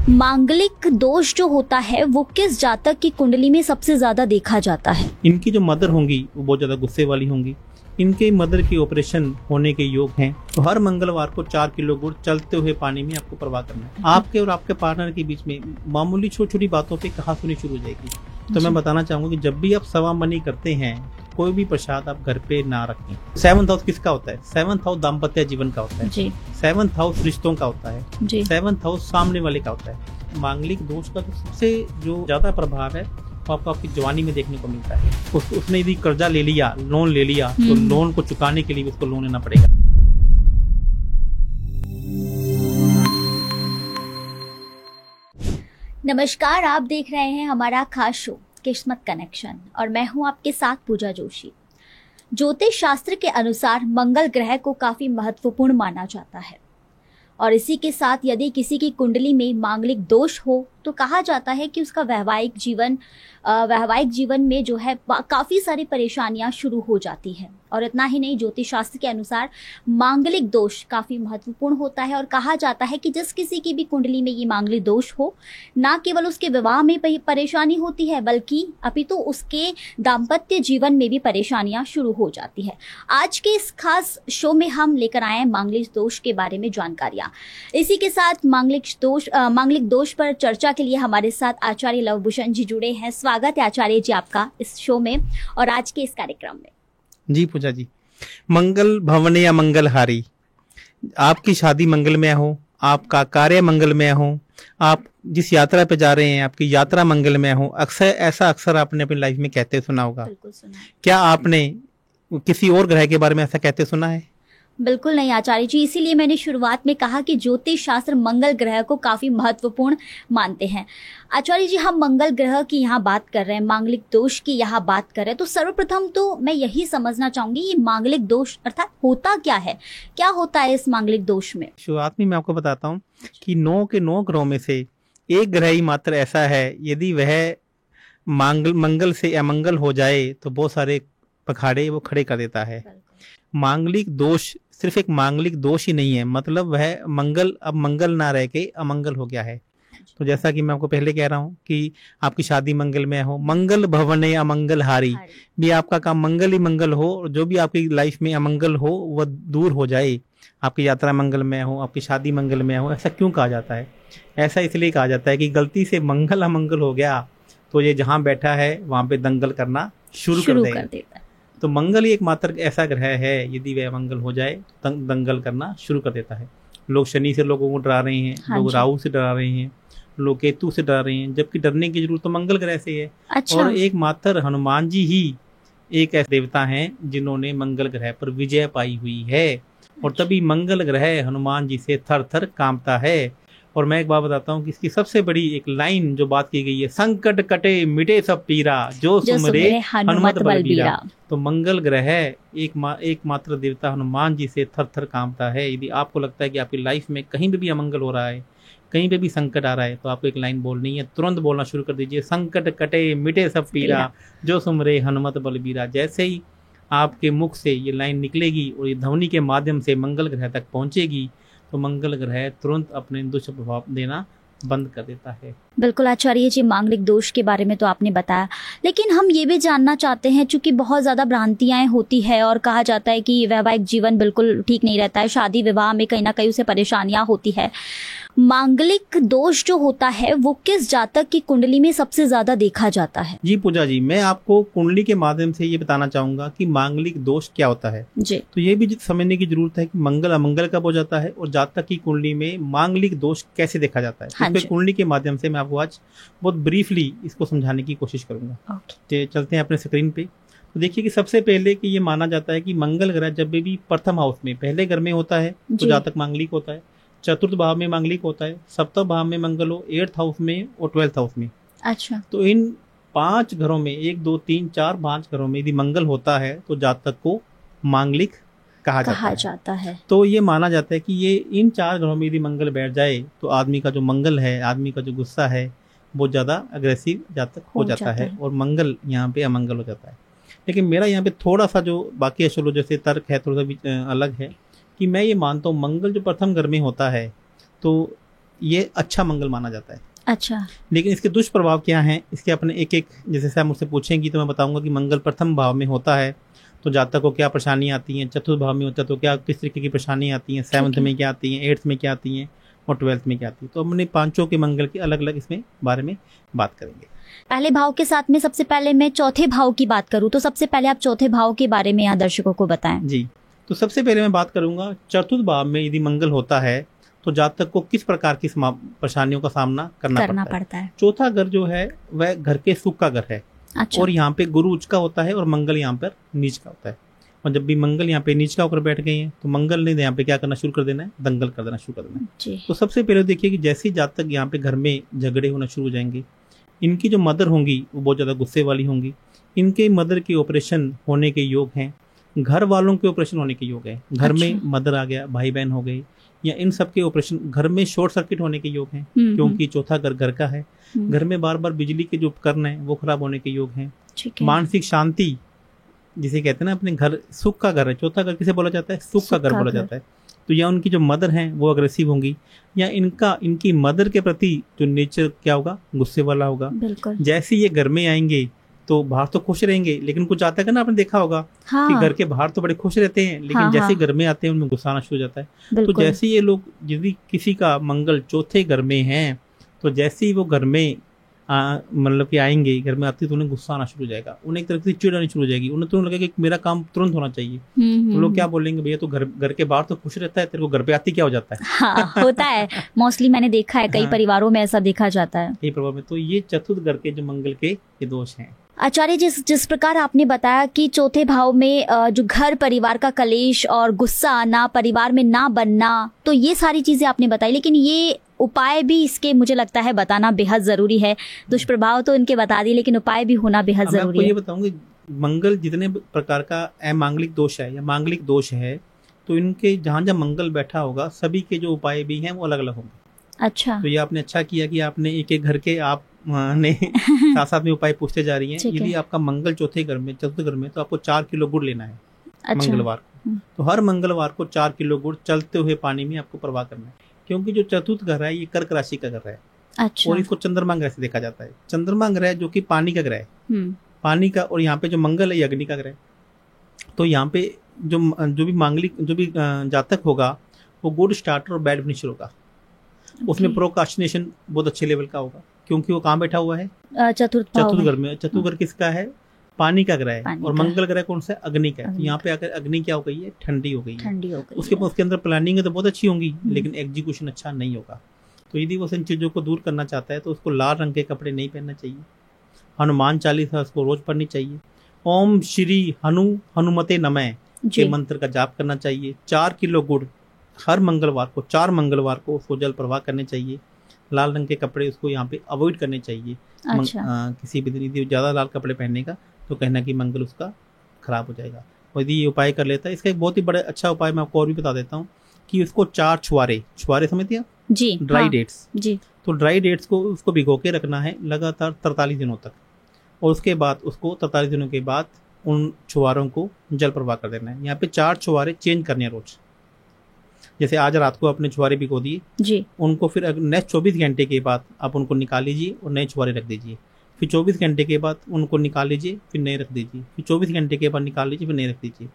मांगलिक दोष जो होता है वो किस जातक की कुंडली में सबसे ज्यादा देखा जाता है? इनकी जो मदर होंगी वो बहुत ज्यादा गुस्से वाली होंगी। इनके मदर की ऑपरेशन होने के योग हैं। तो हर मंगलवार को 4 किलो गुड़ चलते हुए पानी में आपको प्रवाह करना है। आपके और आपके पार्टनर के बीच में मामूली छोटी छोटी बातों पे कहासुनी शुरू हो जाएगी। तो मैं बताना चाहूंगा कि जब भी आप सवामनी करते हैं कोई भी प्रसाद आप घर पे ना रखें। 7th हाउस किसका होता है? 7th हाउस दाम्पत्य जीवन का होता है जी। 7th हाउस रिश्तों का होता है जी। 7th हाउस सामने वाले का होता है। मांगलिक दोष का तो सबसे जो ज्यादा प्रभाव है वो आपको आपकी जवानी में देखने को मिलता है। उसने यदि कर्जा ले लिया, लोन ले लिया, तो लोन को चुकाने के लिए उसको लोन लेना पड़ेगा। नमस्कार, आप देख रहे हैं हमारा खास शो किस्मत कनेक्शन और मैं हूं आपके साथ पूजा जोशी। ज्योतिष शास्त्र के अनुसार मंगल ग्रह को काफी महत्वपूर्ण माना जाता है और इसी के साथ यदि किसी की कुंडली में मांगलिक दोष हो तो कहा जाता है कि उसका वैवाहिक जीवन में जो है काफी सारी परेशानियां शुरू हो जाती हैं। और इतना ही नहीं, ज्योतिष शास्त्र के अनुसार मांगलिक दोष काफी महत्वपूर्ण होता है और कहा जाता है कि जिस किसी की भी कुंडली में ये मांगलिक दोष हो, ना केवल उसके विवाह में परेशानी होती है बल्कि अपितु उसके दाम्पत्य जीवन में भी परेशानियां शुरू हो जाती है। आज के इस खास शो में हम लेकर आए हैं मांगलिक दोष के बारे में जानकारियां। इसी के साथ मांगलिक दोष पर चर्चा के लिए हमारे साथ आचार्य लवभूषण जी जुड़े हैं। स्वागत है आचार्य जी आपका इस शो में और आज के इस कार्यक्रम में। जी पूजा जी, मंगल भवन या मंगलहारी, आपकी शादी मंगलमय हो, आपका कार्य मंगलमय हो, आप जिस यात्रा पे जा रहे हैं आपकी यात्रा मंगलमय हो। अक्सर आपने अपनी लाइफ में कहते सुना होगा। बिल्कुल सुना। क्या आपने किसी और ग्रह के बारे में ऐसा कहते सुना है? बिल्कुल नहीं आचार्य जी, इसीलिए मैंने शुरुआत में कहा कि ज्योतिष शास्त्र मंगल ग्रह को काफी महत्वपूर्ण मानते हैं। आचार्य जी, हम मंगल ग्रह की यहाँ बात कर रहे हैं, मांगलिक दोष की यहाँ बात कर रहे हैं, तो सर्वप्रथम तो मैं यही समझना चाहूंगी ये मांगलिक दोष अर्थात होता क्या है, क्या होता है इस मांगलिक दोष में? शुरुआत में मैं आपको बताता हूँ कि 9 के 9 ग्रहों में से एक ग्रह ही मात्र ऐसा है यदि वह मंगल से अमंगल हो जाए तो बहुत सारे पखाड़े वो खड़े कर देता है। मांगलिक दोष सिर्फ एक मांगलिक दोष ही नहीं है, मतलब वह मंगल ना रह के अमंगल हो गया है। तो जैसा कि मैं आपको पहले कह रहा हूँ कि आपकी शादी मंगल में हो, मंगल भवन या मंगल हारी, भी आपका काम मंगल ही मंगल हो, जो भी आपकी लाइफ में अमंगल हो वह दूर हो जाए। आपकी यात्रा मंगल में हो, आपकी शादी मंगल में हो। ऐसा क्यों कहा जाता है? ऐसा इसलिए कहा जाता है कि गलती से मंगल अमंगल हो गया तो ये जहाँ बैठा है वहां पे दंगल करना शुरू कर देता है। तो मंगल ही एकमात्र ऐसा ग्रह है यदि वह मंगल हो जाए तो दंगल करना शुरू कर देता है। लोग शनि से लोगों को डरा रहे हैं, लोग राहु से डरा रहे हैं, लोग केतु से डरा रहे हैं, जबकि डरने की जरूरत तो मंगल ग्रह से है। अच्छा। और एकमात्र हनुमान जी ही एक ऐसे देवता हैं जिन्होंने मंगल ग्रह पर विजय पाई हुई है और तभी मंगल ग्रह हनुमान जी से थर थर कांपता है। और मैं एक बात बताता हूँ कि इसकी सबसे बड़ी एक लाइन जो बात की गई है, संकट कटे मिटे सब पीरा जो सुमरे हनुमत बलबीरा। तो मंगल ग्रह एकमात्र देवता हनुमान जी से थर थर कांपता है। यदि आपको लगता है कि आपकी लाइफ में कहीं पे भी अमंगल हो रहा है, कहीं पे भी संकट आ रहा है, तो आपको एक लाइन बोलनी है, तुरंत बोलना शुरू कर दीजिए, संकट कटे मिटे सब पीरा जो सुमरे हनुमत बलबीरा। जैसे ही आपके मुख से ये लाइन निकलेगी और ये ध्वनि के माध्यम से मंगल ग्रह तक पहुंचेगी तो मंगल ग्रह तुरंत अपने दुष्प्रभाव देना बंद कर देता है। बिल्कुल आचार्य जी, मांगलिक दोष के बारे में तो आपने बताया, लेकिन हम ये भी जानना चाहते हैं, चूंकि बहुत ज़्यादा भ्रांतियाँ होती है और कहा जाता है कि वैवाहिक जीवन बिल्कुल ठीक नहीं रहता है, शादी विवाह में कहीं ना कहीं उसे परेशानियाँ होती है। मांगलिक दोष जो होता है वो किस जातक की कुंडली में सबसे ज्यादा देखा जाता है? जी पूजा जी, मैं आपको कुंडली के माध्यम से ये बताना चाहूंगा कि मांगलिक दोष क्या होता है जी। तो ये भी समझने की जरूरत है कि मंगल अमंगल कब हो जाता है और जातक की कुंडली में मांगलिक दोष कैसे देखा जाता है। हाँ, कुंडली के माध्यम से मैं आपको आज बहुत ब्रीफली इसको समझाने की कोशिश करूंगा। चलते हैं अपने स्क्रीन पे। तो देखिए कि सबसे पहले कि ये माना जाता है कि मंगल ग्रह जब भी प्रथम हाउस में पहले घर में होता है तो जातक मांगलिक होता है, चतुर्थ भाव में मांगलिक होता है, सप्तम भाव में मंगल हो, 8th हाउस में और 12th हाउस में। अच्छा। तो इन 5 घरों में 1 2 3 4 5 घरों में यदि मंगल होता है तो जातक को मांगलिक कहा जाता है। तो ये माना जाता है कि ये इन 4 घरों में यदि मंगल बैठ जाए तो आदमी का जो मंगल है, आदमी का जो गुस्सा है बहुत ज्यादा अग्रेसिव जातक हो जाता है और मंगल यहाँ पे अमंगल हो जाता है। लेकिन मेरा यहाँ पे थोड़ा सा जो बाकी एस्ट्रोलॉजर से तर्क है थोड़ा सा अलग है कि मैं ये मानता हूँ मंगल जो प्रथम घर में होता है तो ये अच्छा मंगल माना जाता है। अच्छा। लेकिन इसके दुष्प्रभाव क्या हैं, इसके अपने एक एक, जैसे आप मुझसे पूछेंगी तो मैं बताऊंगा कि मंगल प्रथम भाव में होता है तो जातक को क्या परेशानी आती है, चतुर्थ भाव में होता है तो क्या किस तरीके की परेशानी आती है, सेवंथ में क्या आती है, 8th में क्या आती है और 12th में क्या आती है। तो हमने पांचों के मंगल के अलग अलग इसमें बारे में बात करेंगे। पहले भाव के साथ में सबसे पहले मैं चौथे भाव की बात करूं तो सबसे पहले आप चौथे भाव के बारे में यहाँ दर्शकों को बताएं। जी, तो सबसे पहले मैं बात करूंगा चतुर्थ भाव में यदि मंगल होता है तो जातक को किस प्रकार की परेशानियों का सामना करना पड़ता है। चौथा घर जो है वह घर के सुख का घर है। अच्छा। और यहाँ पे गुरु उच्च का होता है और मंगल यहाँ पर नीच का होता है। और जब भी मंगल यहाँ पे नीच का होकर बैठ गए हैं तो मंगल ने यहाँ पे क्या करना शुरू कर देना है, दंगल कर देना शुरू कर देना है। तो सबसे पहले देखिए कि जैसे ही जातक यहाँ पे घर में झगड़े होना शुरू हो जाएंगे, इनकी जो मदर होंगी वो बहुत ज्यादा गुस्से वाली होंगी, इनके मदर के ऑपरेशन होने के योग हैं, घर वालों के ऑपरेशन होने के योग है, घर में मदर आ गया, भाई बहन हो गए, या इन सब के ऑपरेशन, घर में शॉर्ट सर्किट होने के योग हैं क्योंकि चौथा घर का है। घर में बार बार बिजली के जो उपकरण हैं वो खराब होने के योग हैं। मानसिक शांति जिसे कहते हैं ना, अपने घर सुख का घर है, चौथा घर किसे बोला जाता है, सुख का घर बोला जाता है। तो या उनकी जो मदर हैं वो अग्रेसिव होंगी, या इनकी मदर के प्रति जो नेचर क्या होगा, गुस्से वाला होगा। जैसे ये घर में आएंगे तो बाहर तो खुश रहेंगे, लेकिन कुछ आता है ना, आपने देखा होगा कि घर के बाहर तो बड़े खुश रहते हैं, लेकिन जैसे घर में आते हैं उनमें गुस्सा आना शुरू हो जाता है। तो जैसे ये लोग, यदि किसी का मंगल चौथे घर में है तो जैसे ही वो घर में मतलब कि आएंगे, घर में आते तो उन्हें गुस्सा आना शुरू हो जाएगा, उन्हें एक तरह से चिढ़ आनी शुरू हो जाएगी, उन्हें तुरंत लगेगा कि मेरा काम तुरंत होना चाहिए। तो लोग क्या बोलेंगे, भैया तो घर के बाहर तो खुश रहता है, तेरे को घर पे आती क्या हो जाता है। हाँ, होता है, मोस्टली मैंने देखा है, कई परिवारों में ऐसा देखा जाता है। यही प्रभाव में तो ये चतुर्थ घर के जो मंगल के ये दोष हैं। आचार्य, जिस प्रकार आपने बताया कि चौथे भाव में जो घर परिवार का कलेश और गुस्सा आना, परिवार में ना बनना, तो ये सारी चीजें आपने बताई, लेकिन ये उपाय भी इसके मुझे लगता है बताना बेहद जरूरी है। दुष्प्रभाव तो इनके बता दिए, लेकिन उपाय भी होना बेहद जरूरी है। ये बताऊंगी, मंगल जितने प्रकार का अमांगलिक दोष है या मांगलिक दोष है, तो इनके जहाँ जहाँ मंगल बैठा होगा सभी के जो उपाय भी हैं वो अलग अलग होंगे। अच्छा। तो ये आपने अच्छा किया कि आपने एक एक घर के आप ने साथ साथ में उपाय पूछते जा रही हैं। यदि आपका मंगल चौथे घर में, चतुर्थ घर में, तो आपको 4 किलो गुड़ लेना है। अच्छा। मंगलवार को, तो हर मंगलवार को 4 किलो गुड़ चलते हुए पानी में आपको प्रवाह करना है, क्योंकि जो चतुर्थ घर है ये कर्क राशि का घर है। अच्छा। और इसको चंद्रमा ग्रह से देखा जाता है। चंद्रमा ग्रह जो कि पानी का ग्रह है, पानी का, और यहाँ पे जो मंगल है ये अग्नि का ग्रह। तो यहाँ पे जो भी मांगलिक, जो भी जातक होगा वो गुड स्टार्टर और बैड फिनिशर होगा। उसमें प्रोकास्टिनेशन बहुत अच्छे लेवल का होगा, क्योंकि वो कहाँ बैठा हुआ है, चतुर्थ घर में। चतुर्थ घर किसका है, पानी का ग्रह है, और मंगल ग्रह कौन सा है, अग्नि का है। तो यहाँ पे आकर अग्नि क्या हो गई है, ठंडी हो गई है। उसके अंदर प्लानिंग है तो बहुत अच्छी होंगी, लेकिन एग्जीक्यूशन अच्छा नहीं होगा। तो यदि वो इन चीजों को दूर करना चाहता है तो उसको लाल रंग के कपड़े नहीं पहनना चाहिए, हनुमान चालीसा उसको रोज पढ़नी चाहिए, ओम श्री हनुमते नमः के मंत्र का जाप करना चाहिए। 4 किलो गुड़ हर मंगलवार को, 4 मंगलवार को उसको जल प्रवाह करने चाहिए। लाल रंग के कपड़े उसको यहाँ पे अवॉइड करने चाहिए। अच्छा। किसी भी दिन यदि ज्यादा लाल कपड़े पहनने का तो कहना कि मंगल उसका खराब हो जाएगा। और यदि ये उपाय कर लेता है, इसका एक बहुत ही बड़ा अच्छा उपाय मैं आपको और भी बता देता हूँ कि उसको 4 छुआरे समझते हैं जी, ड्राई डेट्स जी। तो ड्राई डेट्स को उसको भिगो के रखना है लगातार 43 दिनों तक, और उसके बाद उसको 43 दिनों के बाद उन छुआरों को जल प्रवाह कर देना है। यहाँ पे 4 छुआरे चेंज करने हैं रोज। जैसे आज रात को अपने छुआरे भिगो दिए जी, उनको फिर नेक्स्ट 24 घंटे के बाद आप उनको निकाल लीजिए और नए छुआरे रख दीजिए। फिर 24 घंटे के बाद उनको निकाल लीजिए, फिर नए रख दीजिए। फिर 24 घंटे के बाद निकाल लीजिए, फिर नए रख दीजिए।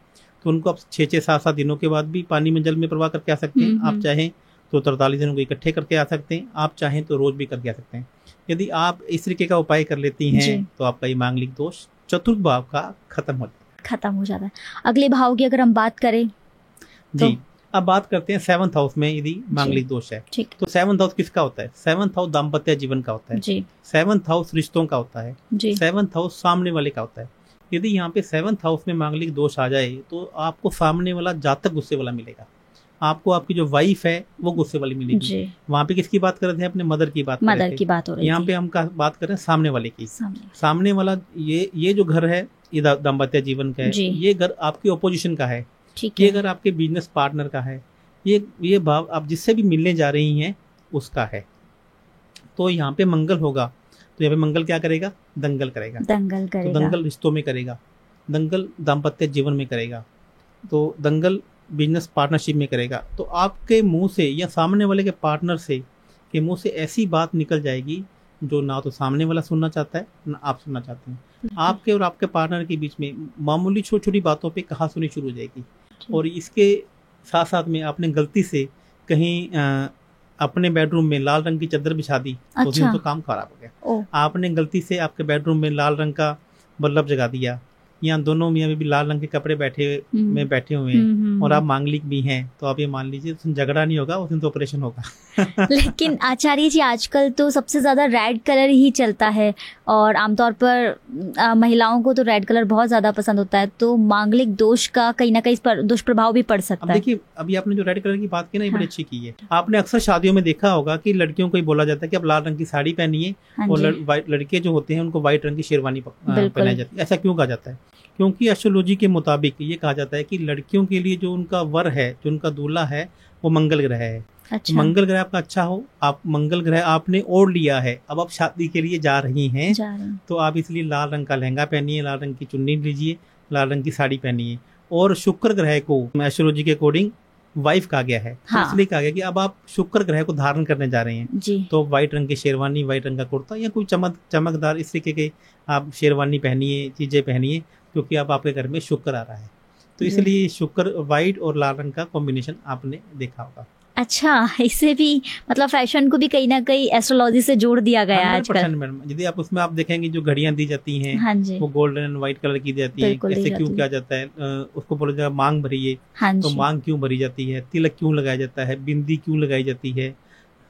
तो उनको आप 6-6, 7-7 दिनों के बाद भी पानी में, जल में प्रवाह करके आ सकते हैं। आप चाहें तो 43 दिनों को इकट्ठे करके आ सकते हैं, आप चाहें तो रोज भी करके आ सकते हैं। यदि आप इस तरीके का उपाय कर लेती हैं तो आपका ये मांगलिक दोष चतुर्थ भाव का खत्म हो जाता है। अगले भाव की अगर हम बात करें जी, अब बात करते हैं 7th हाउस में यदि मांगलिक दोष है। तो 7th हाउस किसका होता है, 7th हाउस दाम्पत्य जीवन का होता है जी। 7th हाउस रिश्तों का होता है जी। 7th हाउस सामने वाले का होता है। यदि यहाँ पे 7th हाउस में मांगलिक दोष आ जाए तो आपको सामने वाला जातक गुस्से वाला मिलेगा, आपको आपकी जो वाइफ है वो गुस्से वाली मिलेगी। वहाँ पे किसकी बात कर रहे थे, अपने मदर की बात हो रही है। यहाँ पे हम बात कर रहे हैं सामने वाले की। सामने वाला ये जो घर है ये दाम्पत्य जीवन का है, ये घर आपकी ऑपोजिशन का है, ये घर आपके बिजनेस पार्टनर का है, ये भाव आप जिससे भी मिलने जा रही हैं उसका है। तो यहाँ पे मंगल होगा तो यहाँ पे मंगल क्या करेगा, दंगल करेगा। तो दंगल रिश्तों में करेगा, दंगल दाम्पत्य जीवन में करेगा, तो दंगल बिजनेस पार्टनरशिप में करेगा। तो आपके मुंह से या सामने वाले के पार्टनर से कि मुंह से ऐसी बात निकल जाएगी जो ना तो सामने वाला सुनना चाहता है ना आप सुनना चाहते हैं। आपके और आपके पार्टनर के बीच में मामूली छोटी छोटी बातों पे कहासुनी शुरू हो जाएगी। और इसके साथ साथ में आपने गलती से कहीं अपने बेडरूम में लाल रंग की चादर बिछा दी तो अच्छा। तो काम खराब हो गया। आपने गलती से आपके बेडरूम में लाल रंग का बल्ब जगा दिया, या दोनों मियां भी लाल रंग के कपड़े बैठे हुए हैं और आप मांगलिक भी हैं, तो आप ये मान लीजिए उस दिन झगड़ा नहीं होगा, उस दिन तो ऑपरेशन होगा। लेकिन आचार्य जी आजकल तो सबसे ज्यादा रेड कलर ही चलता है और आमतौर पर महिलाओं को तो रेड कलर बहुत ज्यादा पसंद होता है, तो मांगलिक दोष का कहीं ना कहीं इस पर दुष्प्रभाव भी पड़ सकता है। देखिए, अभी आपने जो रेड कलर की बात की ना, ये बड़ी अच्छी की है। आपने अक्सर शादियों में देखा होगा कि लड़कियों को ही बोला जाता है कि आप लाल रंग की साड़ी पहनिए और लड़के जो होते हैं उनको व्हाइट रंग की शेरवानी पहनाई जाती है। ऐसा क्यों कहा जाता है? क्योंकि एस्ट्रोलॉजी के मुताबिक ये कहा जाता है कि लड़कियों के लिए जो उनका वर है, जो उनका दूल्हा है, वो मंगल ग्रह है। अच्छा। मंगल ग्रह आपका अच्छा हो, आप मंगल ग्रह आपने ओढ़ लिया है, अब आप शादी के लिए जा रही हैं, तो आप इसलिए लाल रंग का लहंगा पहनिए, लाल रंग की चुन्नी लीजिए, लाल रंग की साड़ी पहनिए। और शुक्र ग्रह को एस्ट्रोलॉजी के अकॉर्डिंग वाइफ कहा गया है। हाँ। तो इसलिए कहा गया कि अब आप शुक्र ग्रह को धारण करने जा रहे हैं जी। तो व्हाइट रंग की शेरवानी, व्हाइट रंग का कुर्ता या कोई चमकदार इस तरीके के आप शेरवानी पहनिए, चीजें पहनिए, क्योंकि अब आपके घर में शुक्र आ रहा है। तो इसलिए शुक्र व्हाइट और लाल रंग का कॉम्बिनेशन आपने देखा होगा। अच्छा, इससे भी मतलब फैशन को भी कहीं ना कहीं एस्ट्रोलॉजी से जोड़ दिया गया है आजकल। यदि आप उसमें आप देखेंगे जो घड़ियां दी जाती हैं, हाँ जी, वो गोल्डन एंड व्हाइट कलर की दी जाती है। ऐसे क्यों किया जाता है? उसको बोला जाता है मांग भरिए, हाँ तो मांग क्यों भरी जाती है? तिलक क्यों लगाया जाता है? बिंदी क्यों लगाई जाती है?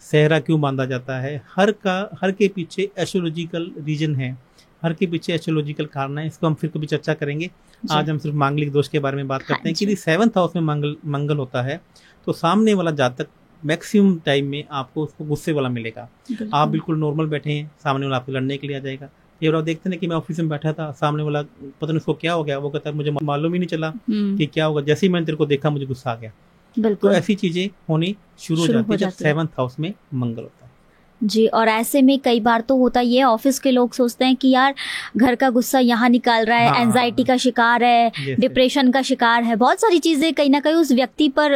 सेहरा क्यों बांधा जाता है? हर के पीछे एस्ट्रोलॉजिकल रीजन है, हर के पीछे एस्ट्रोलॉजिकल कारण है। इसको हम फिर कभी चर्चा करेंगे। आज हम सिर्फ मांगलिक दोष के बारे में बात करते हैं कि 7th हाउस में मंगल होता है तो सामने वाला जातक मैक्सिमम टाइम में आपको उसको गुस्से वाला मिलेगा। आप बिल्कुल नॉर्मल बैठे हैं, सामने वाला आपको लड़ने के लिए आ जाएगा। ये आप देखते हैं कि मैं ऑफिस में बैठा था, सामने वाला पता नहीं उसको क्या हो गया, वो कहता है मुझे मालूम ही नहीं चला कि क्या होगा, जैसे ही मैंने तेरे को देखा मुझे गुस्सा आ गया। तो ऐसी चीजें होनी शुरू हो जाती है जब 7th हाउस में मंगल होता है जी। और ऐसे में कई बार तो होता ये, ऑफिस के लोग सोचते हैं कि यार घर का गुस्सा यहाँ निकाल रहा है, हाँ, एंजाइटी का शिकार है, डिप्रेशन का शिकार है, बहुत सारी चीजें कहीं ना कहीं उस व्यक्ति पर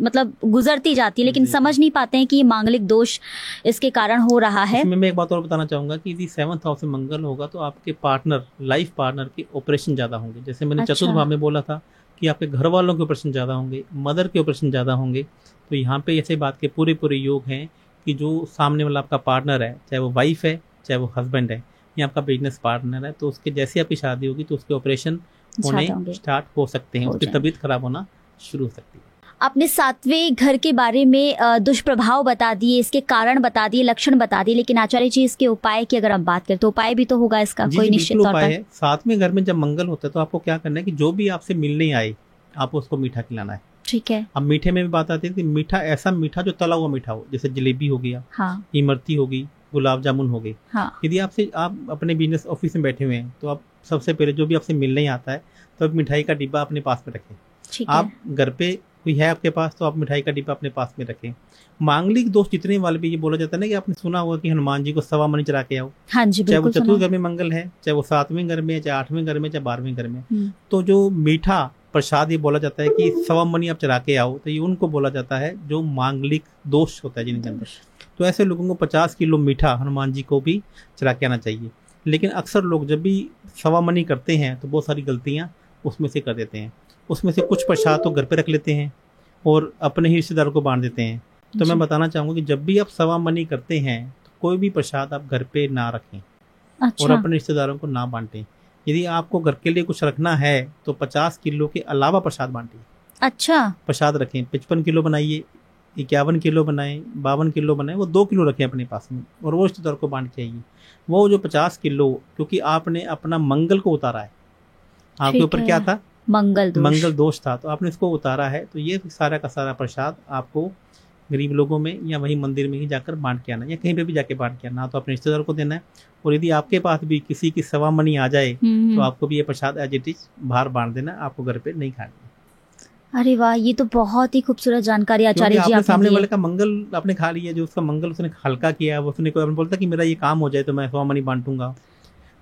मतलब गुजरती जाती है, लेकिन समझ नहीं पाते हैं कि ये मांगलिक दोष इसके कारण हो रहा है। इसमें मैं एक बात और बताना चाहूंगा कि यदि 7th हाउस में मंगल होगा तो आपके पार्टनर, लाइफ पार्टनर के ऑपरेशन ज्यादा होंगे। जैसे मैंने चतुर्थ भाव में बोला था कि आपके घर वालों के ऑपरेशन ज्यादा होंगे, मदर के ऑपरेशन ज्यादा होंगे। तो यहाँ पे ऐसे बात के पूरे योग हैं कि जो सामने वाला आपका पार्टनर है, चाहे वो वाइफ है, चाहे वो हस्बैंड है, या आपका बिजनेस पार्टनर है, तो उसके जैसे आपकी शादी होगी तो उसके ऑपरेशन होने स्टार्ट हो सकते हैं, उसकी तबीयत खराब होना शुरू हो सकती है। आपने 7वें घर के बारे में दुष्प्रभाव बता दिए, इसके कारण बता दिए, लक्षण बता दिए, लेकिन आचार्य जी इसके उपाय की अगर हम बात करें तो उपाय भी तो होगा इसका कोई निश्चित तौर पर? 7वें घर में जब मंगल होता है तो आपको क्या करना है कि जो भी आपसे मिलने आए आपको उसको मीठा खिलाना है। ठीक है। अब मीठे में भी बात आती है कि मीठा, ऐसा मीठा जो तला हुआ मीठा हो, जैसे जलेबी हो गया, हाँ, इमरती हो गई, गुलाब जामुन हो गई। हाँ। यदि आप अपने बिजनेस ऑफिस में बैठे हुए हैं तो आप सबसे पहले जो भी आपसे मिलने आता है तो आप मिठाई का डिब्बा अपने पास में रखें। आप घर पे कोई है आपके पास तो आप मिठाई का डिब्बा अपने पास में रखें। मांगलिक दोष जितने वाले भी ये बोला जाता है ना कि आपने सुना होगा कि हनुमान जी को सवा मणि चढ़ा के आओ। हाँ जी, चाहे वो चतुर्थ घर में मंगल है, चाहे वो 7वें घर में, चाहे 8वें घर में, चाहे 12वें घर में, तो जो मीठा प्रसाद ये बोला जाता है कि सवा मणि आप चढ़ा के आओ, तो ये उनको बोला जाता है जो मांगलिक दोष होता है जिनके अंदर। तो ऐसे लोगों को 50 किलो मीठा हनुमान जी को भी चढ़ा के आना चाहिए। लेकिन अक्सर लोग जब भी सवा मणि करते हैं तो बहुत सारी गलतियां उसमें से कर देते हैं। उसमें से कुछ प्रसाद तो घर पे रख लेते हैं और अपने ही रिश्तेदारों को बांट देते हैं। तो मैं बताना चाहूंगा कि जब भी आप सवा मणि करते हैं तो कोई भी प्रसाद आप घर पे ना रखें। अच्छा। और अपने रिश्तेदारों को ना बांटें। यदि आपको घर के लिए कुछ रखना है तो 50 किलो के अलावा प्रसाद बांटिए। अच्छा। प्रसाद रखें, 55 किलो बनाइए, 51 किलो बनाएं, 52 किलो बनाएं, वो 2 किलो रखें अपने पास में और वो रिश्तेदार को बांट के आइए। वो जो 50 किलो, क्योंकि आपने अपना मंगल को उतारा है, आपके ऊपर क्या था? मंगल दोष था, तो आपने इसको उतारा है। तो ये सारा का सारा प्रसाद आपको गरीब लोगों में या वही मंदिर में ही जाकर बांट के आना, या कहीं पे भी जाके बांट के आना, तो अपने रिश्तेदार को देना है। और यदि आपके पास भी किसी की सवा मणि आ जाए तो आपको भी ये प्रसाद एज इट इज बाहर बांट देना, आपको घर पे नहीं खाना। अरे वाह, ये तो बहुत ही खूबसूरत जानकारी आचार्य जी आपने सामने वाले का मंगल आपने खा लिया, जो उसका मंगल उसने हल्का किया, उसने कोई बोलता कि मेरा ये काम हो जाए तो मैं सवा मणि बांटूंगा।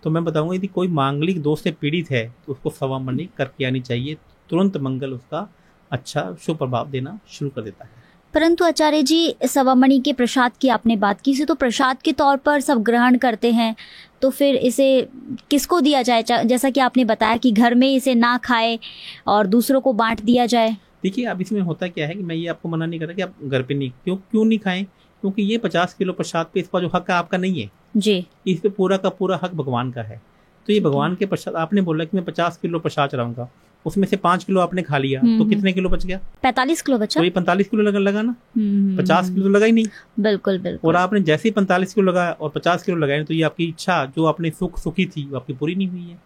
तो मैं बताऊंगा यदि कोई मांगलिक दोष से पीड़ित है तो उसको सवा मणि करके आनी चाहिए, तुरंत मंगल उसका अच्छा शुभ प्रभाव देना शुरू कर देता है। परंतु आचार्य जी, सवामणि के प्रसाद की आपने बात की, इसे तो प्रसाद के तौर पर सब ग्रहण करते हैं, तो फिर इसे किसको दिया जाए? जैसा कि आपने बताया कि घर में इसे ना खाए और दूसरों को बांट दिया जाए। देखिए, अब इसमें होता क्या है कि मैं ये आपको मना नहीं कर रहा कि आप घर पे नहीं, क्यों नहीं खाएं, क्योंकि ये 50 किलो प्रसाद पे इसका जो हक है आपका नहीं है जी। इस पे पूरा का पूरा हक भगवान का है। तो ये भगवान के प्रसाद, आपने बोला कि मैं 50 किलो प्रसाद चढ़ाऊंगा, उसमें से 5 किलो आपने खा लिया, तो कितने किलो बच गया? 45 किलो बचा। तो ये 45 किलो लगा ना, 50 किलो लगा ही नहीं। बिल्कुल बिल्कुल। और आपने जैसे ही 45 किलो लगाया और 50 किलो लगाए, तो ये आपकी इच्छा जो आपने सुखी थी वो आपकी पूरी नहीं हुई है,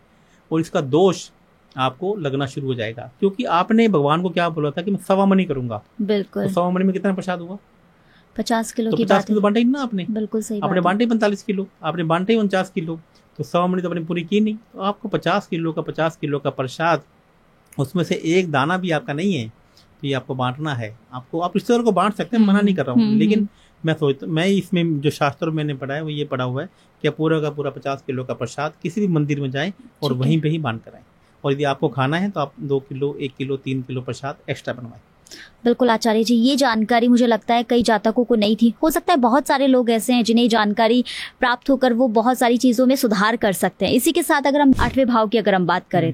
और इसका दोष आपको लगना शुरू हो जाएगा, क्योंकि आपने भगवान को क्या बोला था कि मैं सवामणि करूंगा। बिल्कुल। तो सवामणि में कितना प्रसाद हुआ? 50 किलो तो की 50 किलो बांटा ही ना आपने। बिल्कुल सही। आपने बांटे 45 किलो, आपने बांटे 49 किलो, तो सवामणि तो आपने पूरी की नहीं। तो आपको 50 किलो का प्रसाद, उसमें से एक दाना भी आपका नहीं है, तो ये आपको बांटना है। आपको, आप रिश्तेदार को बांट सकते हैं, मना नहीं कर रहा हूँ, लेकिन मैं इसमें जो शास्त्र मैंने पढ़ा है वो ये पढ़ा हुआ है कि पूरा का पूरा 50 किलो का प्रसाद किसी भी मंदिर में जाएं और वहीं पे ही बांट कराएं, और यदि आपको खाना है तो आप 2 किलो 1 किलो 3 किलो प्रसाद एक्स्ट्रा बनवाएं। बिल्कुल आचार्य जी, ये जानकारी मुझे लगता है कई जातकों को नहीं थी। हो सकता है बहुत सारे लोग ऐसे हैं जिन्हें जानकारी प्राप्त होकर वो बहुत सारी चीजों में सुधार कर सकते हैं। इसी के साथ अगर हम 8वें भाव की अगर हम बात करें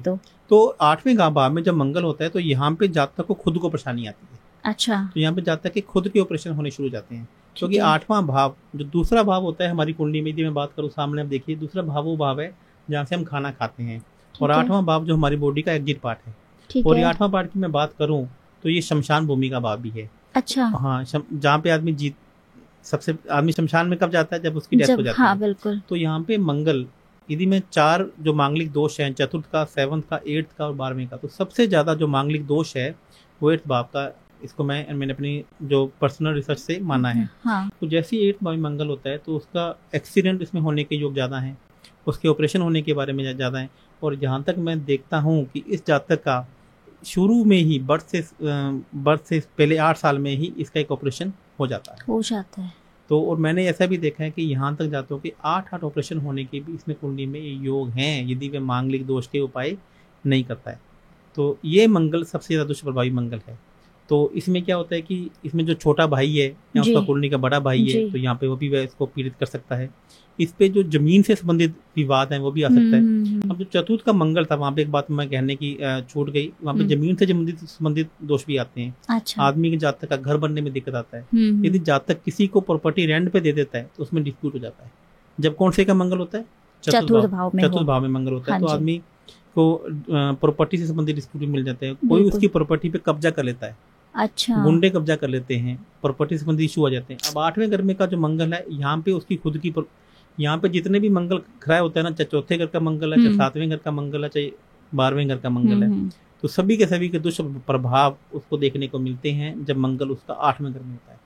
तो 8वें भाव में जब मंगल होता है तो यहाँ पे जातक को खुद को परेशानी आती है। अच्छा। तो यहाँ पे जातक के खुद के ऑपरेशन होने शुरू हो जाते हैं, क्योंकि 8वां भाव जो दूसरा भाव होता है हमारी कुंडली में, यदि मैं बात करूँ सामने, आप देखिए दूसरा भाव वो भाव है जहाँ से हम खाना खाते हैं, और 8वां भाव जो हमारी बॉडी का एग्जिट पार्ट है। और ये 8वां पार्ट की मैं बात करूँ तो ये शमशान भूमि का भाव भी है। अच्छा। हाँ, जहाँ पे आदमी शमशान में कब जाता है? जब उसकी डेथ हो जाती है। हाँ, बिल्कुल। तो यहाँ पे मंगल, यदि मैं 4 जो मांगलिक दोष हैं, 4th का, 7th का, 8th का और 12वें का, तो सबसे ज्यादा जो मांगलिक दोष है वो 8th भाव का, इसको मैंने अपनी जो पर्सनल रिसर्च से माना है। हाँ। तो जैसे ही 8th भाव में मंगल होता है तो उसका एक्सीडेंट इसमें होने के योग ज्यादा है, उसके ऑपरेशन होने के बारे में ज्यादा है। और जहाँ तक मैं देखता हूँ कि इस जातक का शुरू में ही बर्थ से पहले 8 साल में ही इसका एक ऑपरेशन हो जाता है। तो और मैंने ऐसा भी देखा है कि यहाँ तक जाते हो कि 8 ऑपरेशन होने के भी इसमें कुंडली में योग हैं, यदि वे मांगलिक दोष के उपाय नहीं करता है। तो ये मंगल सबसे ज़्यादा दुष्प्रभावी मंगल है। तो इसमें क्या होता है कि इसमें जो छोटा भाई है या उसका कुंडली का बड़ा भाई है, तो यहाँ पे वो भी वह इसको पीड़ित कर सकता है। इस पे जो जमीन से संबंधित विवाद है वो भी आ सकता है। अब जो 4th का मंगल था, वहाँ पे एक बात मैं कहने की छूट गई, वहाँ पे जमीन से संबंधित दोष भी आते हैं। अच्छा। आदमी के जातक का घर बनने में दिक्कत आता है। यदि जातक किसी को प्रॉपर्टी रेंट पे दे देता है तो उसमें डिस्प्यूट हो जाता है। जब कौन से का मंगल होता है? 4th भाव में मंगल होता है। तो आदमी को प्रॉपर्टी से संबंधित डिस्प्यूट मिल जाते हैं। कोई उसकी प्रॉपर्टी पे कब्जा कर लेता है। अच्छा। गुंडे कब्जा कर लेते हैं, प्रॉपर्टी से संबंधित इशू आ जाते हैं। अब 8वें घर में का जो मंगल है, यहाँ पे उसकी खुद की, यहाँ पे जितने भी मंगल ग्रह होता है ना, चाहे 4th घर का मंगल है, चाहे 7वें घर का मंगल है, चाहे 12वें घर का मंगल है, तो सभी के दुष्प्रभाव उसको देखने को मिलते हैं जब मंगल उसका 8वें घर में होता है।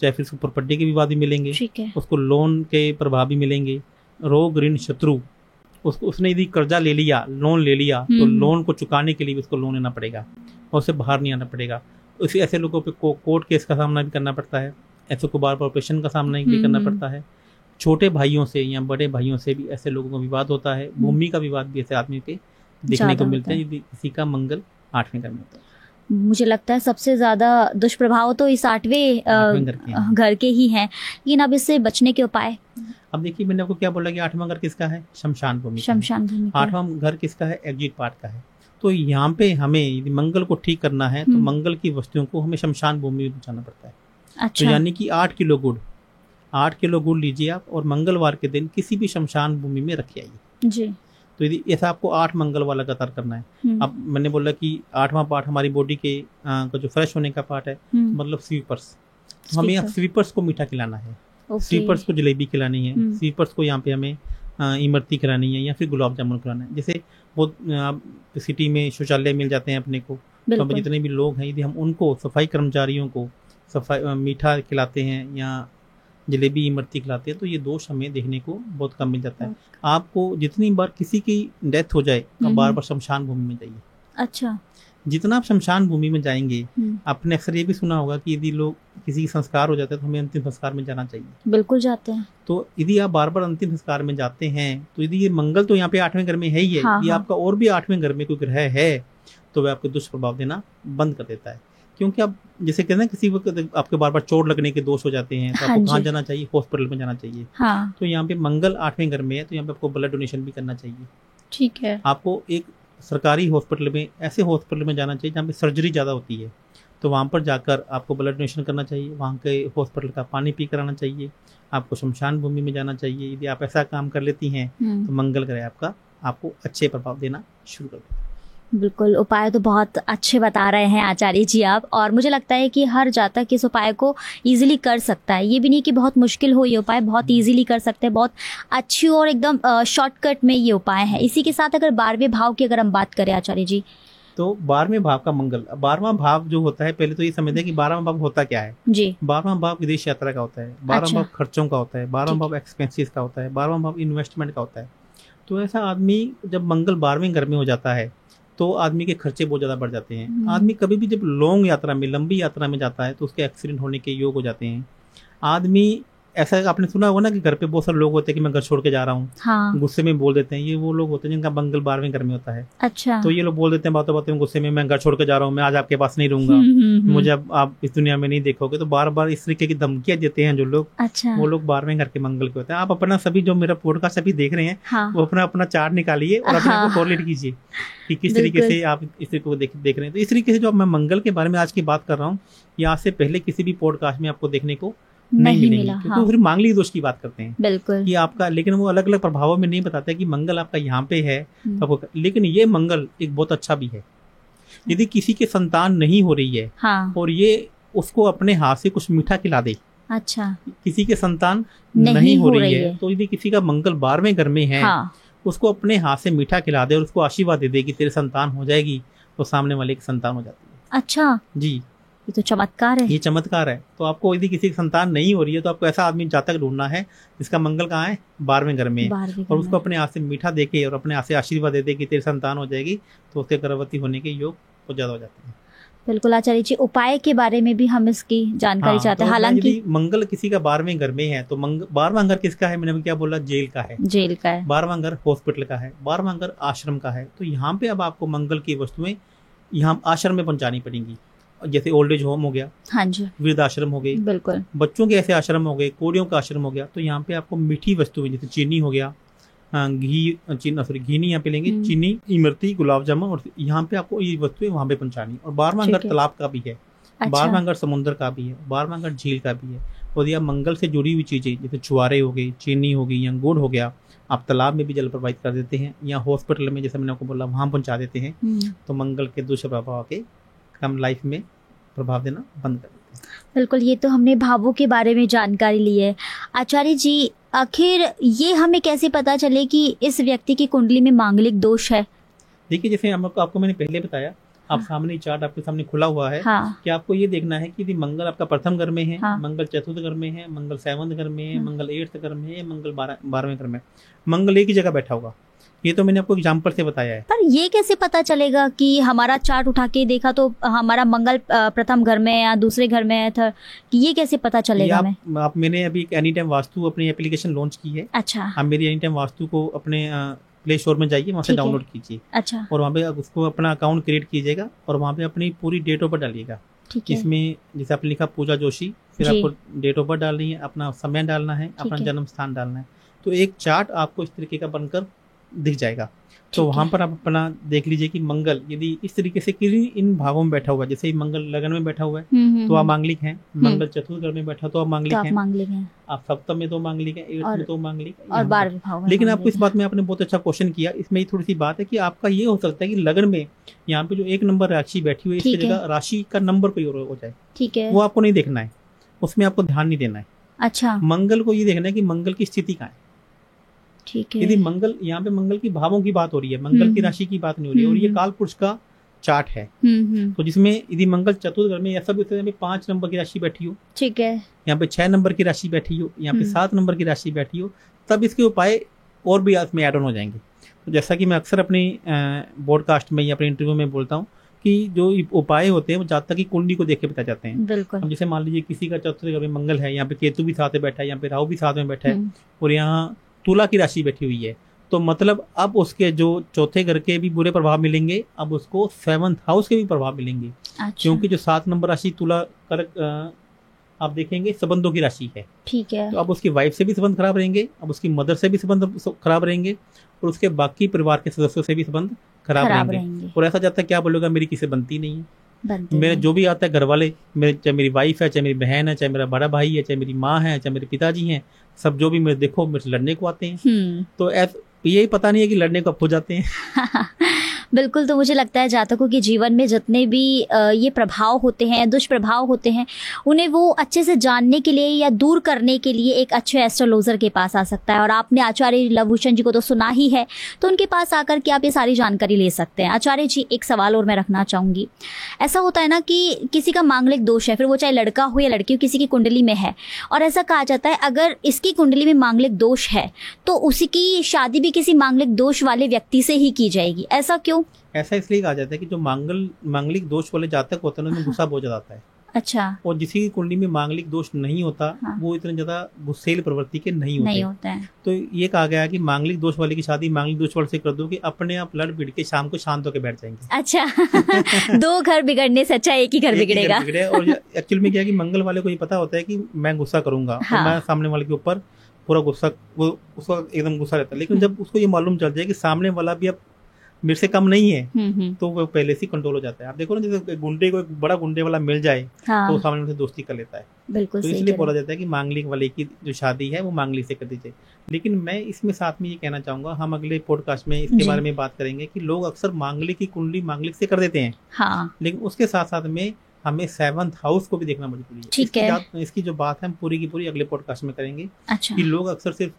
चाहे फिर उसको प्रॉपर्टी के विवाद भी मिलेंगे, उसको लोन के प्रभाव भी मिलेंगे, रोग ऋण शत्रु, उसने यदि कर्जा ले लिया, लोन ले लिया, तो लोन को चुकाने के लिए उसको लोन लेना पड़ेगा और उसे बाहर नहीं आना पड़ेगा। ऐसे लोगों पे कोर्ट केस का सामना भी करना पड़ता है, ऐसे को बार बार ऑपरेशन का सामना भी करना पड़ता है। छोटे भाइयों से या बड़े भाइयों से भी ऐसे लोगों का विवाद होता है। भूमि का विवाद भी ऐसे आदमी पे देखने को मिलता है यदि किसी का मंगल 8वें घर में होता है। मुझे लगता है सबसे ज्यादा दुष्प्रभाव तो इस 8वें घर के ही हैं, लेकिन अब इससे बचने के उपाय? अब देखिए, मैंने आपको क्या बोला कि 8वां घर किसका है? शमशान भूमि। 8वां घर किसका है? एग्जिट पार्ट का है। तो यहाँ पे हमें यदि मंगल को ठीक करना है तो मंगल की वस्तुओं को हमें शमशान भूमि में पहुंचाना पड़ता है। अच्छा। तो यानी कि 8 किलो गुड़ लीजिए आप, और मंगलवार के दिन किसी भी शमशान भूमि में रख आइए जी। तो यदि ऐसा आपको 8 मंगलवार लगातार करना है। अब मैंने बोला कि 8वां पार्ट हमारी बॉडी के का जो फ्रेश होने का पार्ट है, मतलब स्वीपर्स, तो हमें यहाँ स्वीपर्स को मीठा खिलाना है, स्वीपर्स को जलेबी खिलानी है, स्वीपर्स को यहाँ पे हमें इमरती खिलानी है या फिर गुलाब जामुन खिलाना है। जैसे बहुत सिटी में शौचालय मिल जाते हैं अपने को, तो जितने भी लोग हैं यदि हम उनको, सफाई कर्मचारियों को मीठा खिलाते हैं या जलेबी इमरती खिलाते हैं, तो ये दोष हमें देखने को बहुत कम मिल जाता है। आपको जितनी बार किसी की डेथ हो जाए तो बार बार शमशान भूमि में जाइए। अच्छा। जितना आप शमशान भूमि में जाएंगे, आपने अक्सर ये भी सुना होगा कि यदि लोग किसी संस्कार हो जाता है तो हमें अंतिम संस्कार में जाना चाहिए। बिल्कुल जाते हैं। तो यदि आप बार बार अंतिम संस्कार में जाते हैं, तो यदि ये मंगल तो यहाँ पे 8वें घर में है ही है, ये आपका और भी 8वें घर में कोई ग्रह है तो वह आपको दुष्प्रभाव देना बंद कर देता है। क्योंकि आप जैसे कहते हैं ना, किसी वक्त आपके बार बार चोट लगने के दोष हो जाते हैं, तो हाँ आपको कहाँ जी। जाना चाहिए? हॉस्पिटल में जाना चाहिए। हाँ तो यहाँ पे मंगल 8वें घर में है, तो यहाँ पे आपको ब्लड डोनेशन भी करना चाहिए। ठीक है। आपको एक सरकारी हॉस्पिटल में, ऐसे हॉस्पिटल में जाना चाहिए जहाँ पे सर्जरी ज़्यादा होती है, तो वहाँ पर जाकर आपको ब्लड डोनेशन करना चाहिए। वहाँ के हॉस्पिटल का पानी पी कर आना चाहिए। आपको शमशान भूमि में जाना चाहिए। यदि आप ऐसा काम कर लेती हैं तो मंगल ग्रह आपको अच्छे प्रभाव देना शुरू कर देगा। बिल्कुल, उपाय तो बहुत अच्छे बता रहे हैं आचार्य जी आप, और मुझे लगता है कि हर जातक इस उपाय को इजीली कर सकता है। ये भी नहीं कि बहुत मुश्किल हो, ये उपाय बहुत इजीली कर सकते हैं, बहुत अच्छी और एकदम शॉर्टकट में ये उपाय है। इसी के साथ अगर 12वें भाव की अगर हम बात करें आचार्य जी, तो 12वें भाव का मंगल, 12वां भाव जो होता है, पहले तो ये समझते हैं कि 12वां भाव होता क्या है। जी 12वां भाव विदेश यात्रा का होता है, 12वां अच्छा। भाव खर्चों का होता है, 12वां भाव एक्सपेंसेस का होता है, 12वां भाव इन्वेस्टमेंट का होता है। तो ऐसा आदमी जब मंगल 12वें घर में हो जाता है तो आदमी के खर्चे बहुत ज़्यादा बढ़ जाते हैं। आदमी कभी भी जब लॉन्ग यात्रा में, लंबी यात्रा में जाता है तो उसके एक्सीडेंट होने के योग हो जाते हैं। आदमी ऐसा, आपने सुना होगा ना कि घर पे बहुत सारे लोग होते हैं कि मैं घर छोड़ के जा रहा हूँ, हाँ गुस्से में बोल देते हैं। ये वो लोग होते हैं जिनका मंगल 12वें घर में होता है। अच्छा। तो ये लोग बोल देते हैं बातों बातों में गुस्से में, मैं घर छोड़ के जा रहा हूँ, मैं आज आपके पास नहीं रहूंगा, मुझे अब आप इस दुनिया में नहीं देखोगे। तो बार बार इस तरीके की धमकियां देते हैं जो लोग, अच्छा वो लोग 12वें घर के मंगल के होते हैं। आप अपना सभी जो मेरा पॉडकास्ट अभी देख रहे हैं, हाँ वो अपना अपना चार्ट निकालिए और अपने हाँ। आप को कोरिलेट कीजिए कि किस तरीके बिल्कुल। से आप इस तरीके को देख रहे हैं। तो इस तरीके से जो मैं मंगल के बारे में आज की बात कर रहा हूँ, ये आज से पहले किसी भी पॉडकास्ट में आपको देखने को नहीं मिलेंगे, मिला, क्योंकि हाँ वो फिर मांगलिक दोष की बात करते हैं बिल्कुल। कि आपका, लेकिन वो अलग अलग प्रभावों में नहीं बताते कि मंगल आपका यहाँ पे है तो लेकिन ये मंगल एक बहुत अच्छा भी है। यदि किसी के संतान नहीं हो रही है हाँ और ये उसको अपने हाथ से कुछ मीठा खिला दे, अच्छा किसी के संतान नहीं नहीं हो हो रही रही है, है। तो यदि किसी का मंगल 12वें घर में है, हाँ उसको अपने हाथ से मीठा खिला दे और उसको आशीर्वाद दे दे कि तेरे संतान हो जाएगी, तो सामने वाले की संतान हो जाती है। अच्छा, जी, ये तो चमत्कार है। ये चमत्कार है। तो आपको यदि किसी की संतान नहीं हो रही है तो आपको ऐसा आदमी जातक ढूंढना है जिसका मंगल कहाँ है? 12वें घर में है, 12वें और घर उसको में। अपने हाथ से मीठा देके और अपने हाथ से आशीर्वाद दे दे कि तेरी संतान हो जाएगी, तो उसके गर्भवती होने के योग बहुत ज्यादा हो जाते हैं। बिल्कुल आचार्य जी, उपाय के बारे में भी हम इसकी जानकारी चाहते हैं। तो हालांकि यदि मंगल किसी का 12वें घर में है तो 12वां घर किसका है? मैंने अभी क्या बोला? जेल का है। जेल का है। 12वां घर हॉस्पिटल का है। 12वां घर आश्रम का है। तो यहाँ पे अब आपको मंगल की वस्तुएं यहाँ आश्रम में पहुंचानी पड़ेंगी। जैसे ओल्ड एज होम हो गया, हाँ जी वृद्ध आश्रम हो गए, बिल्कुल। बच्चों के ऐसे आश्रम हो गए, कोड़ियों का आश्रम हो गया। तो यहाँ पे आपको मीठी वस्तुएं जैसे चीनी हो गया, घी नहीं यहाँ पे लेंगे, चीनी, इमरती, गुलाब जामुन, और यहाँ पे आपको ये वस्तुएं वहाँ पे पहुंचानी। और 12वां घर तालाब का भी है, 12वां घर समुद्र का भी है, 12वां घर झील का भी है। और यह मंगल से जुड़ी हुई चीजें जैसे छुआरे हो गई, चीनी हो गई या गुड़ हो गया, आप तालाब में भी जल प्रवाहित कर देते हैं या हॉस्पिटल में जैसे मैंने आपको बोला वहां पहुंचा देते हैं, तो मंगल के दुष्प्रभाव के हम लाइफ में प्रभाव देना बंद कर देते हैं। बिल्कुल, ये तो हमने भावों के बारे में जानकारी ली है। आचार्य जी, आखिर ये हमें कैसे पता चले कि इस व्यक्ति की कुंडली में मांगलिक दोष है? देखिए, जैसे आपको मैंने पहले बताया, आप सामने चार्ट आपके सामने खुला हुआ है, हाँ कि आपको ये देखना है कि यदि मंगल आपका प्रथम घर में है, हाँ। मंगल चतुर्थ घर में है, मंगल 7वें घर में है, मंगल 8th घर में है, मंगल 12वें घर में, मंगल एक ही जगह बैठा होगा। ये तो मैंने आपको एग्जाम्पल से बताया है। पर ये कैसे पता चलेगा कि हमारा चार्ट उठा के देखा तो हमारा मंगल प्रथम घर में या दूसरे घर में था, कि ये कैसे पता चलेगा हमें? आप मैंने अभी एनी टाइम वास्तु अपनी एप्लीकेशन लॉन्च की है। अच्छा, आप मेरी एनी टाइम वास्तु को अपने प्ले स्टोर में जाइए, वहाँ से डाउनलोड कीजिए। अच्छा, और वहाँ पे उसको अपना अकाउंट क्रिएट कीजिएगा और वहाँ पे अपनी पूरी डेट ऑफ बर्थ डालिएगा। ठीक है। इसमें जैसे आपने लिखा पूजा जोशी, फिर आपको डेट ऑफ बर्थ डालनी है, अपना समय डालना है, अपना जन्म स्थान डालना है। तो एक चार्ट आपको इस तरीके का बनकर दिख जाएगा। तो वहां पर आप अपना देख लीजिए कि मंगल यदि इस तरीके से किसी इन भावों में बैठा हुआ है, जैसे मंगल लगन में बैठा हुआ है तो आप मांगलिक हैं, मंगल चतुर्थ घर में बैठा तो आप मांगलिक हैं, आप सप्तम में तो मांगलिक है, 8th में तो मांगलिक है, और 12वें भाव में। लेकिन आपको इस बात में आपने बहुत अच्छा क्वेश्चन किया। इसमें थोड़ी सी बात है कि आपका ये हो सकता है कि लगन में यहाँ पे जो 1 नंबर राशि बैठी हुई है, इसकी जगह राशि का नंबर कोई और हो जाए। ठीक है, वो आपको नहीं देखना है, उसमें आपको ध्यान नहीं देना है। अच्छा, मंगल को ये देखना है कि मंगल की स्थिति कहाँ है। ठीक है। यदि मंगल, यहाँ पे मंगल की भावों की बात हो रही है, मंगल की राशि की बात नहीं हो रही है, और ये काल पुरुष का चार्ट है। तो जिसमें यदि मंगल चतुर्थ घर में या सब 5 नंबर की राशि बैठी हो, ठीक है, यहाँ पे 6 नंबर की राशि बैठी हो, यहाँ पे 7 नंबर की राशि बैठी हो, तब इसके उपाय और भी इसमें ऐड ऑन हो जाएंगे। तो जैसा कि मैं अक्सर अपनी पॉडकास्ट में या अपने इंटरव्यू में बोलता हूँ कि जो उपाय होते हैं वो जातक की कुंडली को देख के बताए जाते हैं। बिल्कुल। अब जैसे मान लीजिए किसी का चतुर्थ घर में मंगल है, यहाँ पे केतु भी साथ में बैठा है, यहाँ पे राहु भी साथ में बैठा है, और यहाँ तुला की राशि बैठी हुई है, तो मतलब अब उसके जो चौथे घर के भी बुरे प्रभाव मिलेंगे, अब उसको 7th हाउस के भी प्रभाव मिलेंगे। अच्छा। क्योंकि जो 7 नंबर राशि तुला कर्क आप देखेंगे संबंधों की राशि है। ठीक है। तो अब उसकी वाइफ से भी संबंध खराब रहेंगे, अब उसकी मदर से भी संबंध खराब रहेंगे, और उसके बाकी परिवार के सदस्यों से भी संबंध खराब रहेंगे। और ऐसा जाता है क्या बोलेगा, मेरी किसी बनती नहीं है, मेरे जो भी आता है घर वाले, मेरे चाहे मेरी वाइफ है, चाहे मेरी बहन है, चाहे मेरा बड़ा भाई है, चाहे मेरी माँ है, चाहे मेरे पिताजी हैं, सब जो भी मेरे देखो मेरे से लड़ने को आते हैं। तो यही पता नहीं है कि लड़ने कब हो जाते हैं। बिल्कुल। तो मुझे लगता है जातकों के जीवन में जितने भी ये प्रभाव होते हैं, दुष्प्रभाव होते हैं, उन्हें वो अच्छे से जानने के लिए या दूर करने के लिए एक अच्छे एस्ट्रोलॉजर के पास आ सकता है। और आपने आचार्य लवभूषण जी को तो सुना ही है, तो उनके पास आकर के आप ये सारी जानकारी ले सकते हैं। आचार्य जी, एक सवाल और मैं रखना चाहूँगी। ऐसा होता है ना कि किसी का मांगलिक दोष है, फिर वो चाहे लड़का हो या लड़की हो, किसी की कुंडली में है, और ऐसा कहा जाता है अगर इसकी कुंडली में मांगलिक दोष है तो उसकी शादी भी किसी मांगलिक दोष वाले व्यक्ति से ही की जाएगी। ऐसा क्यों? ऐसा इसलिए कहा जाता है कि जो मांगलिक दोष वाले जातक होते हैं उनमें गुस्सा बहुत ज्यादा आता है। अच्छा। और जिसकी कुंडली में मांगलिक दोष नहीं होता, हाँ, वो इतने ज्यादा गुस्सेल प्रवृत्ति के नहीं होते हैं। तो ये कहा गया कि मांगलिक दोष वाले की शादी मांगलिक दोष वाले से कर दो कि अपने आप लड़ भिड़ के शाम को शांत होकर बैठ जाएंगे। अच्छा। 2 घर बिगड़ने से अच्छा एक ही घर बिगड़ेगा। और एक्चुअल में क्या है कि मंगल वाले को ये पता होता है कि मैं गुस्सा करूंगा, हाँ, मैं सामने वाले के ऊपर पूरा गुस्सा, वो उसका एकदम गुस्सा रहता है। लेकिन जब उसको ये मालूम चल जाए कि सामने वाला भी अब मेरे से कम नहीं है, तो वो पहले से कंट्रोल हो जाता है। आप देखो ना, जैसे गुंडे को एक बड़ा गुंडे वाला मिल जाए, हाँ, तो सामने से दोस्ती कर लेता है। बिल्कुल। तो इसलिए बोला जाता है कि मांगलिक वाले की जो शादी है वो मांगलिक से कर दीजिए। लेकिन मैं इसमें साथ में ये कहना चाहूंगा, हम अगले पॉडकास्ट में इसके बारे में बात करेंगे कि लोग अक्सर मांगलिक की कुंडली मांगलिक से कर देते हैं, हाँ, लेकिन उसके साथ साथ में हमें 7th हाउस को भी देखना मजबूरी है। ठीक है। इसकी जो बात है हम पूरी की पूरी अगले पॉडकास्ट में करेंगे। अच्छा। कि लोग अक्सर सिर्फ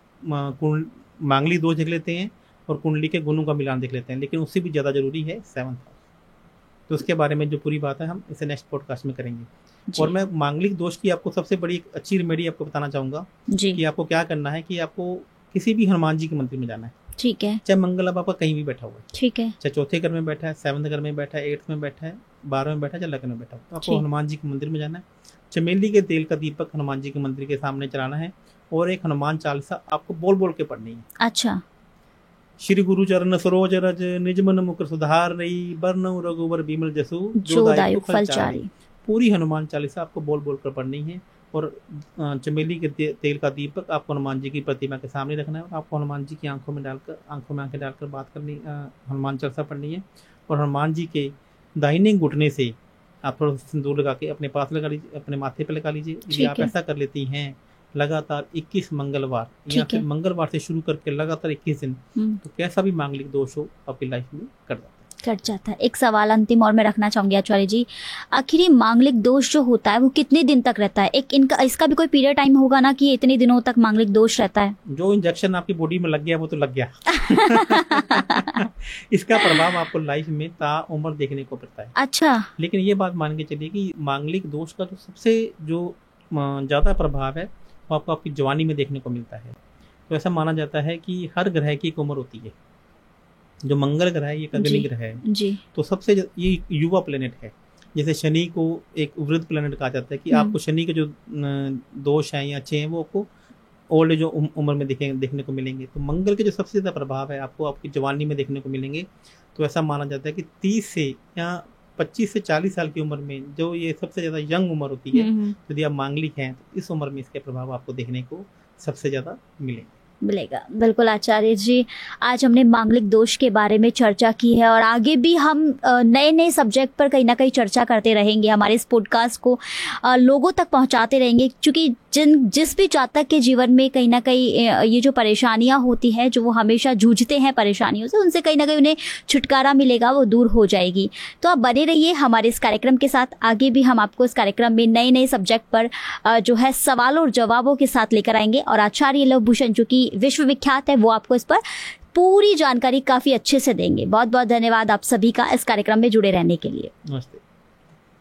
मांगलिक दोष देख लेते हैं और कुंडली के गुणों का मिलान देख लेते हैं, लेकिन उससे भी ज्यादा जरूरी है 7th हाउस। तो उसके बारे में जो पूरी बात है हम इसे नेक्स्ट पॉडकास्ट में करेंगे। और मैं मांगलिक दोष की आपको सबसे बड़ी अच्छी रेमेडी आपको बताना चाहूंगा कि आपको क्या करना है कि आपको किसी भी हनुमान जी के मंदिर में जाना है। ठीक है। चाहे मंगल अब आपका कहीं भी बैठा हुआ है, ठीक है, चाहे चौथे घर में बैठा है, 7th घर में बैठा है, 8th में बैठा है, 12 में बैठा है, चाहे लग्न में बैठा है, तो आपको हनुमान जी के मंदिर में जाना है। चमेली के तेल का दीपक हनुमान जी के मंदिर के सामने चलाना है और एक हनुमान चालीसा आपको बोल बोल के पढ़नी है। अच्छा। श्री गुरु चरण सरोज रज निज मन मुकुर सुधार रही, बरनउँ रघुवर बिमल जसु जो दायु फल चारि। पूरी हनुमान चालीसा आपको बोल बोल कर पढ़नी है। और चमेली के तेल का दीपक आपको हनुमान जी की प्रतिमा के सामने रखना है और आपको हनुमान जी की आंखों में आंखें डालकर बात करनी, हनुमान चालीसा पढ़नी है। और हनुमान जी के दाहिने घुटने से आप थोड़ा सिंदूर लगा के अपने पास लगा लीजिए, अपने माथे पे लगा लीजिए। यदि आप ऐसा कर लेती हैं लगातार 21 मंगलवार या फिर मंगलवार से शुरू करके लगातार 21 दिन, तो कैसा भी मांगलिक दोष हो आपकी लाइफ में कट जाता है। एक सवाल अंतिम और मैं रखना चाहूंगी आचार्य जी, आखिर ये मांगलिक दोष जो होता है वो कितने दिन तक रहता है? इसका भी कोई पीरियड टाइम होगा ना कि इतने दिनों तक मांगलिक दोष रहता है? जो इंजेक्शन आपकी बॉडी में लग गया वो तो लग गया। इसका प्रभाव आपको लाइफ में ताउम्र देखने को पड़ता है। अच्छा। लेकिन ये बात मान के चलिए कि मांगलिक दोष का जो सबसे जो ज्यादा प्रभाव है वो आपको आपकी जवानी में देखने को मिलता है। तो ऐसा माना जाता है कि हर ग्रह की एक उम्र होती है। जो मंगल ग्रह है ये अग्नि ग्रह है जी। तो सबसे ये युवा प्लेनेट है। जैसे शनि को एक वृद्ध प्लेनेट कहा जाता है कि आपको शनि के जो दोष हैं या अच्छे हैं वो आपको ओल्ड जो उम्र में देखने को मिलेंगे। तो मंगल के जो सबसे ज्यादा प्रभाव है आपको आपकी जवानी में देखने को मिलेंगे। तो ऐसा माना जाता है कि 30 से या 25 से 40 साल की उम्र में जो ये सबसे ज्यादा यंग उम्र होती है, यदि आप मांगलिक हैं तो इस उम्र में इसके प्रभाव आपको देखने को सबसे ज्यादा मिलेगा। बिल्कुल आचार्य जी, आज हमने मांगलिक दोष के बारे में चर्चा की है और आगे भी हम नए नए सब्जेक्ट पर कहीं ना कहीं चर्चा करते रहेंगे। हमारे इस पॉडकास्ट को लोगों तक पहुंचाते रहेंगे, क्योंकि जिस भी जातक के जीवन में कहीं ना कहीं ये जो परेशानियां होती हैं, जो वो हमेशा जूझते हैं परेशानियों से, उनसे कहीं ना कहीं उन्हें छुटकारा मिलेगा, वो दूर हो जाएगी। तो आप बने रहिए हमारे इस कार्यक्रम के साथ। आगे भी हम आपको इस कार्यक्रम में नए नए सब्जेक्ट पर जो है सवालों और जवाबों के साथ लेकर आएंगे और आचार्य लवभूषण जो कि विश्वविख्यात है वो आपको इस पर पूरी जानकारी काफी अच्छे से देंगे। बहुत बहुत धन्यवाद आप सभी का इस कार्यक्रम में जुड़े रहने के लिए। नमस्ते।